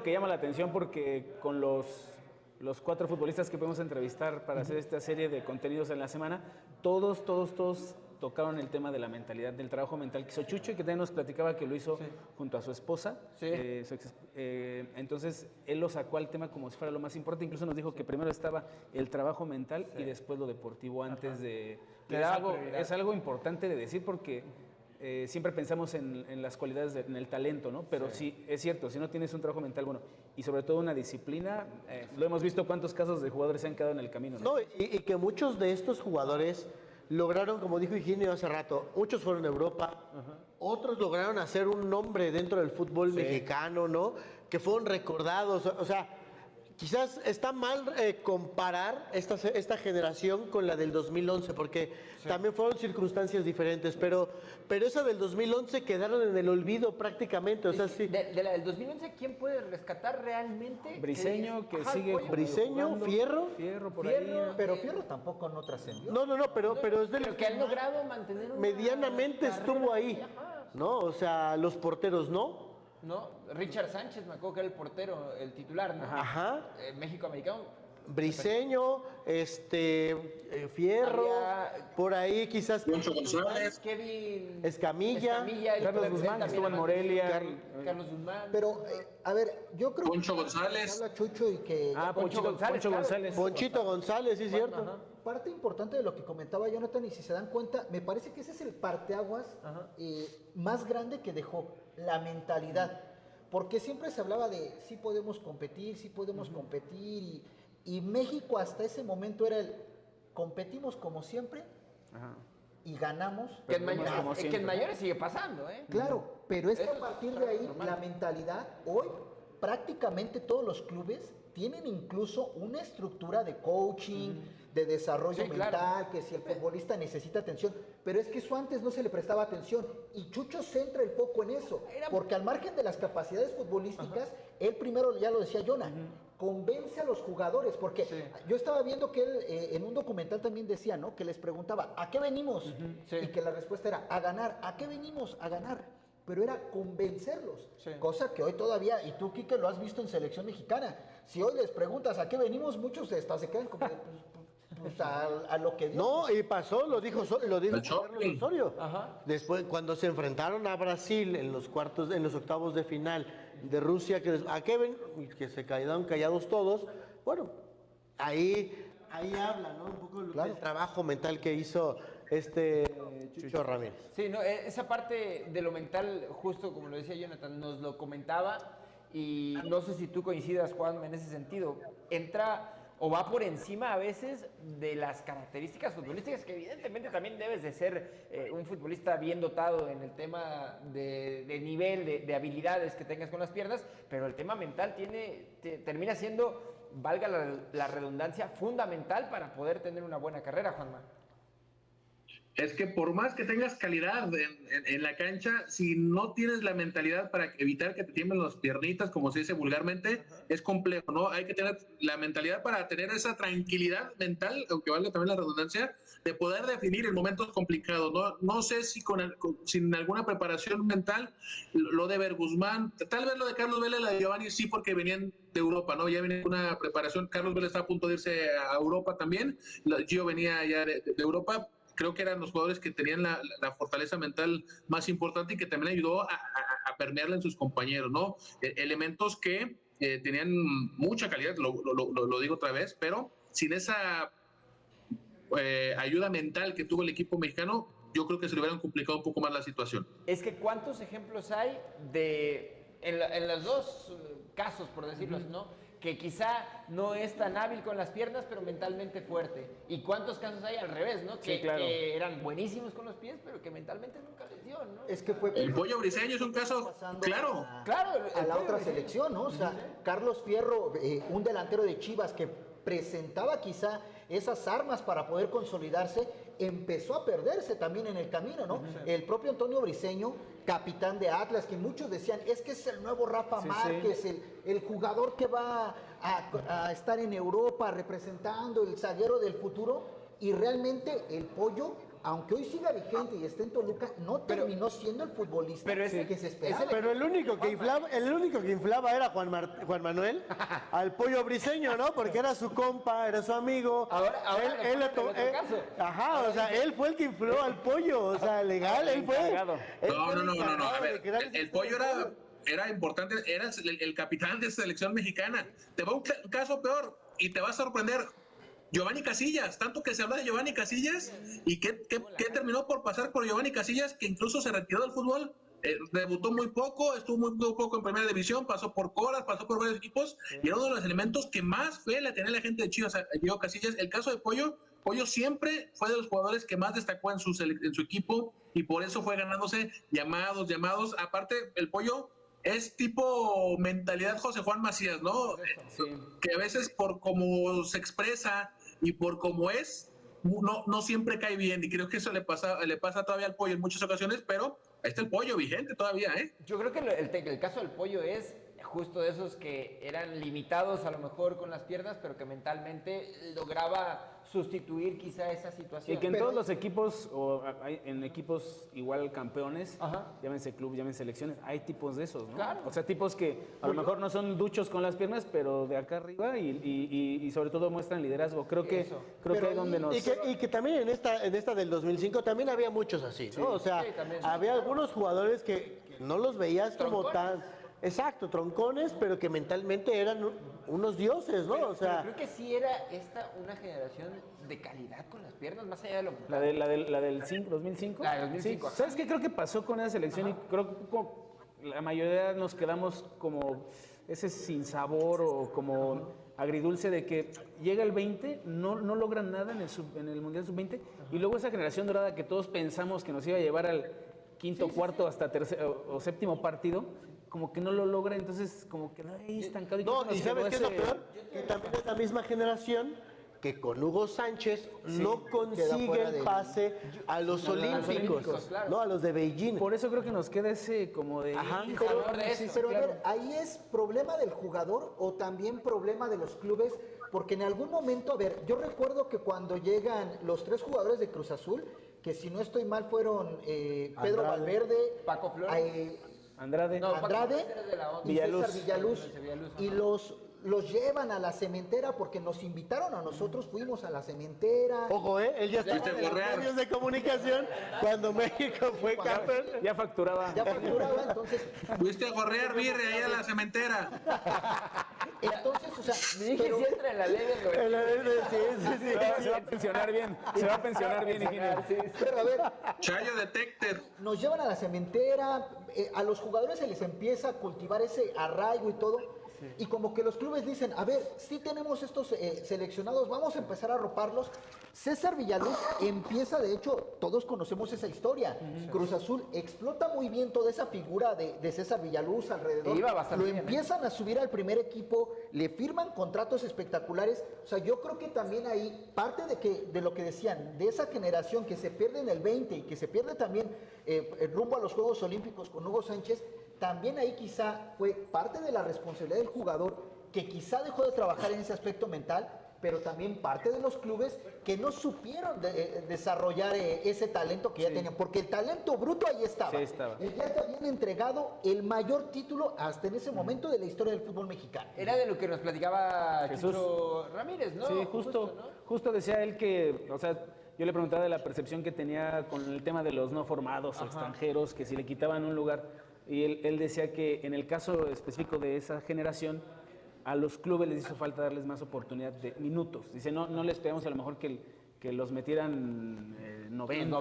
Que llama la atención porque con los 4 futbolistas que podemos entrevistar para hacer esta serie de contenidos en la semana, todos tocaron el tema de la mentalidad, del trabajo mental que hizo Chucho y que también nos platicaba que lo hizo junto a su esposa. Entonces, él lo sacó al tema como si fuera lo más importante. Incluso nos dijo que primero estaba el trabajo mental y después lo deportivo antes de... Es algo importante de decir porque... siempre pensamos en las cualidades, en el talento, ¿no? Pero sí, es cierto, si no tienes un trabajo mental bueno y sobre todo una disciplina, lo hemos visto cuántos casos de jugadores se han quedado en el camino, ¿no? Y que muchos de estos jugadores lograron, como dijo Higinio hace rato, muchos fueron a Europa, otros lograron hacer un nombre dentro del fútbol mexicano, ¿no? Que fueron recordados, o sea, quizás está mal comparar esta generación con la del 2011, porque también fueron circunstancias diferentes, pero esa del 2011 quedaron en el olvido prácticamente, o sea, sí. De la del 2011, ¿quién puede rescatar realmente? Briseño, que sigue Briseño, Fierro por ahí. Pero Fierro tampoco no trascendió. No, pero es de los que han logrado mantener una medianamente estuvo ahí, ¿no? O sea, los porteros no. ¿No? Richard Sánchez, me acuerdo que era el portero, el titular, ¿no? Ajá. México-americano. Briseño, Fierro, por ahí quizás Poncho González, Kevin Escamilla, Carlos Guzmán, que estuvo en Morelia. Carlos Guzmán. Pero, a ver, yo creo Poncho que González. habla Chucho y que Poncho González. Ponchito González, sí, cierto. parte importante de lo que comentaba Jonathan, y si se dan cuenta, me parece que ese es el parteaguas más grande que dejó, la mentalidad. Porque siempre se hablaba de sí podemos competir, y México hasta ese momento era el competimos como siempre y ganamos. Que en mayores sigue pasando, ¿eh? Claro, pero es que a partir de ahí la mentalidad, hoy prácticamente todos los clubes tienen incluso una estructura de coaching, de desarrollo mental, que si el futbolista necesita atención, pero es que eso antes no se le prestaba atención y Chucho centra el foco en eso, porque al margen de las capacidades futbolísticas, él primero, ya lo decía Jonah, convence a los jugadores, porque yo estaba viendo que él en un documental también decía, ¿no? Que les preguntaba, ¿a qué venimos? Y que la respuesta era, a ganar. ¿A qué venimos? A ganar. Pero era convencerlos, cosa que hoy todavía, y tú, Quique, lo has visto en selección mexicana, si hoy les preguntas a qué venimos, muchos hasta se quedan como pues a lo que Dios. No, y pasó, lo dijo Carlos Osorio. Después, cuando se enfrentaron a Brasil en los octavos de final de Rusia, a Kevin, que se quedaron callados todos, bueno, ahí habla, ¿no? Un poco del trabajo mental que hizo Chucho Ramírez. Sí, no, esa parte de lo mental, justo como lo decía Jonathan, nos lo comentaba, y no sé si tú coincidas, Juan, en ese sentido. Entra o va por encima a veces de las características futbolísticas, que evidentemente también debes de ser un futbolista bien dotado en el tema de nivel, de habilidades que tengas con las piernas, pero el tema mental termina siendo, valga la redundancia, fundamental para poder tener una buena carrera, Juanma. Es que por más que tengas calidad en la cancha, si no tienes la mentalidad para evitar que te tiemblen las piernitas, como se dice vulgarmente, es complejo, ¿no? Hay que tener la mentalidad para tener esa tranquilidad mental, aunque valga también la redundancia, de poder definir en momentos complicados, ¿no? No sé si sin alguna preparación mental, lo de Ver Guzmán, tal vez lo de Carlos Vela y la de Giovanni sí, porque venían de Europa, ¿no? Ya venía una preparación. Carlos Vela está a punto de irse a Europa también, Gio venía ya de Europa. Creo que eran los jugadores que tenían la fortaleza mental más importante y que también ayudó a permearla en sus compañeros, ¿no? Elementos que tenían mucha calidad, lo digo otra vez, pero sin esa ayuda mental que tuvo el equipo mexicano, yo creo que se le hubieran complicado un poco más la situación. Es que ¿cuántos ejemplos hay en los dos casos, por decirlo así, ¿no? Que quizá no es tan hábil con las piernas, pero mentalmente fuerte. ¿Y cuántos casos hay al revés, no? Que eran buenísimos con los pies, pero que mentalmente nunca les dio, ¿no? Es que fue el Pollo Briseño es un caso claro. A la otra selección, ¿no? O sea, Carlos Fierro, un delantero de Chivas que presentaba quizá esas armas para poder consolidarse, empezó a perderse también en el camino, ¿no? El propio Antonio Briseño, capitán de Atlas, que muchos decían, es que es el nuevo Rafa Márquez, el jugador que va a estar en Europa representando, el zaguero del futuro, y realmente el Pollo aunque hoy siga vigente y esté en Toluca, no terminó siendo el futbolista que se esperaba. Pero el único que inflaba era Juan Manuel al Pollo Briseño, ¿no? Porque era su compa, era su amigo. Él fue el que infló al Pollo, o sea, legal, él fue. No. A ver, el Pollo era importante, era el capitán de selección mexicana. Te va un caso peor y te va a sorprender. Giovanni Casillas, tanto que se habla de Giovanni Casillas y que terminó por pasar por Giovanni Casillas, que incluso se retiró del fútbol, debutó muy poco, estuvo muy poco en primera división, pasó por Coras, pasó por varios equipos y era uno de los elementos que más fe le tenía la gente de Chivas a Gio Casillas. El caso de Pollo siempre fue de los jugadores que más destacó en su equipo y por eso fue ganándose llamados. Aparte, el Pollo es tipo mentalidad José Juan Macías, ¿no? Sí. Que a veces por cómo se expresa y por cómo es, no siempre cae bien. Y creo que eso le pasa todavía al Pollo en muchas ocasiones, pero ahí está el Pollo vigente todavía, ¿eh? Yo creo que el caso del Pollo es justo de esos que eran limitados a lo mejor con las piernas, pero que mentalmente lograba sustituir quizá esa situación. Y que en todos los equipos, o en equipos igual campeones, llámense club, llámense selecciones, hay tipos de esos, ¿no? Claro. O sea, tipos que a lo mejor no son duchos con las piernas, pero de acá arriba y sobre todo muestran liderazgo. Creo que es donde nos... Y que también en esta del 2005 también había muchos así, ¿no? Sí. O sea, había algunos jugadores que no los veías como tan... Exacto, troncones, pero que mentalmente eran unos dioses, ¿no? Pero creo que sí era una generación de calidad con las piernas, más allá de lo... La del 2005. La del 2005. Sí. ¿Sabes qué creo que pasó con esa selección? Y creo que la mayoría nos quedamos como ese sinsabor o como agridulce de que llega el 20, no logran nada en el Mundial Sub-20 y luego esa generación dorada que todos pensamos que nos iba a llevar al quinto, cuarto, hasta tercero o séptimo partido, como que no lo logra, entonces como que ahí estancado. No, y ¿sabes qué es lo peor? Que también es la misma generación que con Hugo Sánchez no consigue el pase a los Olímpicos, claro. No, a los de Beijing. Por eso creo que nos queda ese como de... Pero a ver, ¿ahí es problema del jugador o también problema de los clubes? Porque en algún momento, a ver, yo recuerdo que cuando llegan los 3 jugadores de Cruz Azul, que si no estoy mal fueron Pedro Valverde, Paco Flores, Andrade y César Villaluz, y los llevan a la cementera porque nos invitaron a nosotros, fuimos a la cementera. Ojo, él ya estaba en los medios de comunicación cuando México fue campeón. Ya facturaba. Entonces... Fuiste a correr, birre, ahí a la cementera. Entonces, o sea... Me dije si entra en la ley Sí. Se va a pensionar bien. Higinio. Pero a ver... Chayo Detector. Nos llevan a la cementera, a los jugadores se les empieza a cultivar ese arraigo y todo... Y como que los clubes dicen, a ver, sí tenemos estos seleccionados, vamos a empezar a arroparlos. César Villaluz empieza, de hecho, todos conocemos esa historia. Cruz Azul explota muy bien toda esa figura de César Villaluz alrededor. Lo empiezan a subir al primer equipo, le firman contratos espectaculares. O sea, yo creo que también ahí, parte de lo que decían, de esa generación que se pierde en el 20 y que se pierde también rumbo a los Juegos Olímpicos con Hugo Sánchez, también ahí quizá fue parte de la responsabilidad del jugador que quizá dejó de trabajar en ese aspecto mental, pero también parte de los clubes que no supieron desarrollar ese talento que ya tenían, porque el talento bruto ahí estaba. Sí, estaba. Y ya te habían entregado el mayor título hasta en ese momento de la historia del fútbol mexicano. Era de lo que nos platicaba Chucho Ramírez, ¿no? Sí, justo decía él que, o sea, yo le preguntaba de la percepción que tenía con el tema de los no formados, extranjeros, que si le quitaban un lugar. Y él decía que en el caso específico de esa generación, a los clubes les hizo falta darles más oportunidad de minutos. Dice, no les pedíamos a lo mejor que los metieran 90,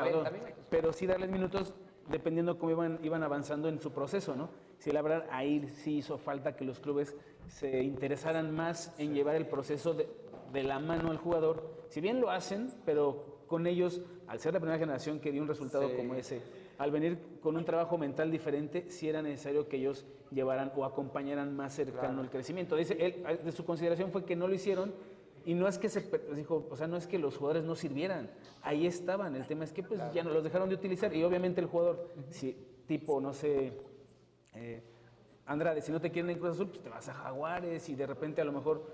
pero sí darles minutos dependiendo cómo iban avanzando en su proceso, ¿no? Sí, la verdad, ahí sí hizo falta que los clubes se interesaran más en llevar el proceso de la mano al jugador. Si bien lo hacen, pero con ellos, al ser la primera generación que dio un resultado como ese, al venir con un trabajo mental diferente, sí era necesario que ellos llevaran o acompañaran más cercano el crecimiento. Dice él, de su consideración fue que no lo hicieron y no es que dijo, o sea, no es que los jugadores no sirvieran, ahí estaban. El tema es que pues ya no los dejaron de utilizar y obviamente el jugador, si tipo, no sé, Andrade, si no te quieren en Cruz Azul, pues te vas a Jaguares y de repente a lo mejor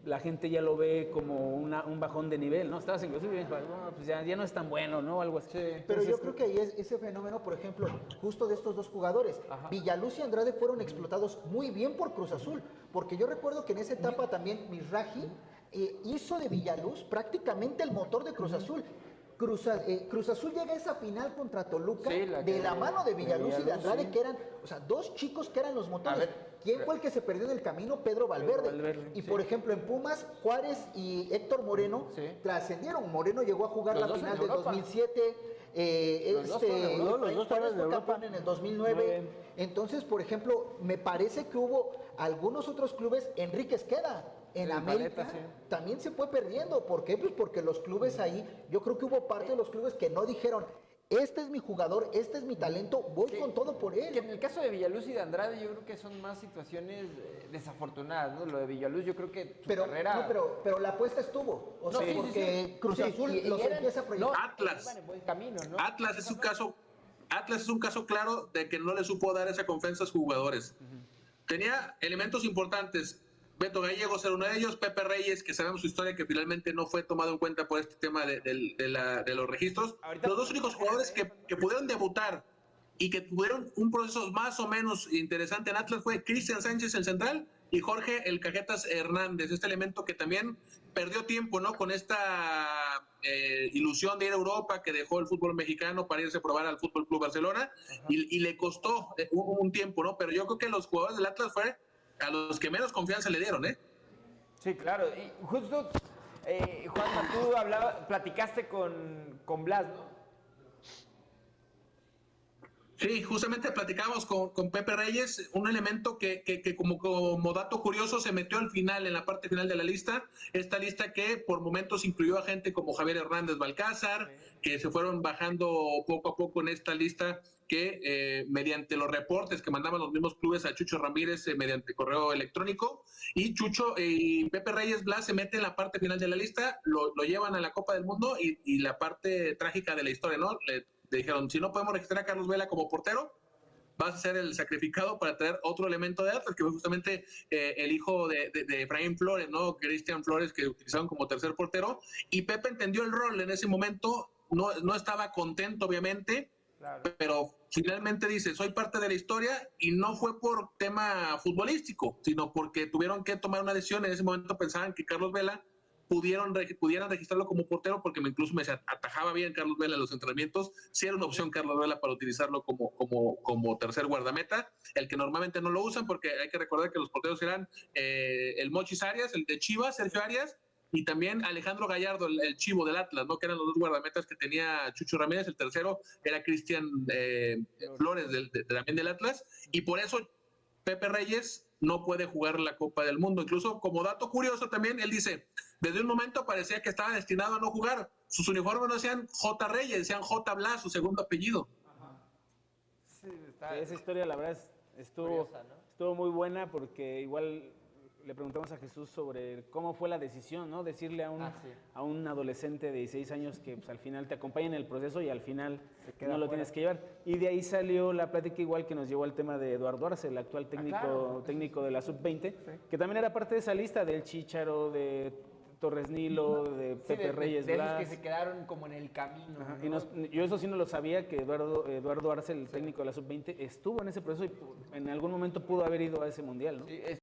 la gente ya lo ve como un bajón de nivel, ¿no? Estabas en Cruz Azul y no, pues ya no es tan bueno, ¿no? Algo así. Pero yo creo que ahí es ese fenómeno, por ejemplo, justo de estos dos jugadores. Villaluz y Andrade fueron explotados muy bien por Cruz Azul, porque yo recuerdo que en esa etapa también Mizrahi hizo de Villaluz prácticamente el motor de Cruz Azul. Cruz Azul llega a esa final contra Toluca de la mano de Villaluz y de Andrade, que eran, o sea, dos chicos que eran los motores. ¿Quién fue el que se perdió en el camino? Pedro Valverde. Y por ejemplo, en Pumas, Juárez y Héctor Moreno trascendieron. Moreno llegó a jugar la final del 2007. Los dos Juárez fue campeón en el 2009. Entonces, por ejemplo, me parece que hubo algunos otros clubes. Enrique Esqueda en América también se fue perdiendo. ¿Por qué? Pues porque los clubes ahí, yo creo que hubo parte de los clubes que no dijeron: este es mi jugador, este es mi talento, voy con todo por él. Que en el caso de Villaluz y de Andrade, yo creo que son más situaciones desafortunadas, ¿no? Lo de Villaluz, yo creo que su carrera... No, pero la apuesta estuvo. O sea, porque Cruz Azul los empieza a proyectar. Atlas es un caso claro de que no le supo dar esa confianza a sus jugadores. Tenía elementos importantes. Beto Gallegos era uno de ellos, Pepe Reyes, que sabemos su historia, que finalmente no fue tomado en cuenta por este tema de los registros. Los dos únicos jugadores que pudieron debutar y que tuvieron un proceso más o menos interesante en Atlas fue Cristian Sánchez, el central, y Jorge el Cajetas Hernández, este elemento que también perdió tiempo, ¿no? Con esta ilusión de ir a Europa, que dejó el fútbol mexicano para irse a probar al Fútbol Club Barcelona, y le costó un tiempo, ¿no? Pero yo creo que los jugadores del Atlas fue a los que menos confianza le dieron, ¿eh? Sí, claro. Y justo, Juanma, tú platicaste con Blas, ¿no? Sí, justamente platicamos con Pepe Reyes, un elemento que como dato curioso se metió al final, en la parte final de la lista, esta lista que por momentos incluyó a gente como Javier Hernández Balcázar, que se fueron bajando poco a poco en esta lista, que mediante los reportes que mandaban los mismos clubes a Chucho Ramírez mediante correo electrónico, y Chucho y Pepe Reyes Blas se meten en la parte final de la lista, lo llevan a la Copa del Mundo y la parte trágica de la historia, ¿no? Le dijeron: si no podemos registrar a Carlos Vela como portero, vas a ser el sacrificado para traer otro elemento de Atlas, que fue justamente el hijo de Efraín Flores, ¿no? Cristian Flores, que utilizaron como tercer portero, y Pepe entendió el rol en ese momento, no estaba contento, obviamente, claro, pero finalmente dice: soy parte de la historia, y no fue por tema futbolístico, sino porque tuvieron que tomar una decisión. En ese momento pensaban que Carlos Vela pudieran registrarlo como portero, porque incluso me atajaba bien Carlos Vela en los entrenamientos. Sí era una opción Carlos Vela para utilizarlo como tercer guardameta, el que normalmente no lo usan, porque hay que recordar que los porteros eran el Mochis Arias, el de Chivas, Sergio Arias, y también Alejandro Gallardo, el Chivo del Atlas, ¿no? Que eran los dos guardametas que tenía Chucho Ramírez. El tercero era Cristian Flores, también del Atlas, y por eso Pepe Reyes no puede jugar la Copa del Mundo. Incluso, como dato curioso también, él dice: desde un momento parecía que estaba destinado a no jugar. Sus uniformes no decían J. Reyes, decían J. Blas, su segundo apellido. Sí, esa historia, la verdad, estuvo muy buena, porque igual le preguntamos a Jesús sobre cómo fue la decisión, ¿no? Decirle a un adolescente de 16 años que pues, al final te acompaña en el proceso y al final no lo tienes que llevar. Y de ahí salió la plática igual que nos llevó al tema de Eduardo Arce, el actual técnico de la Sub-20, que también era parte de esa lista del Chícharo, de Torres Nilo, de Pepe Reyes Blas. De esos que se quedaron como en el camino. ¿No? Yo eso sí no lo sabía, que Eduardo Arce, el técnico de la Sub-20, estuvo en ese proceso y en algún momento pudo haber ido a ese mundial, ¿no? Sí,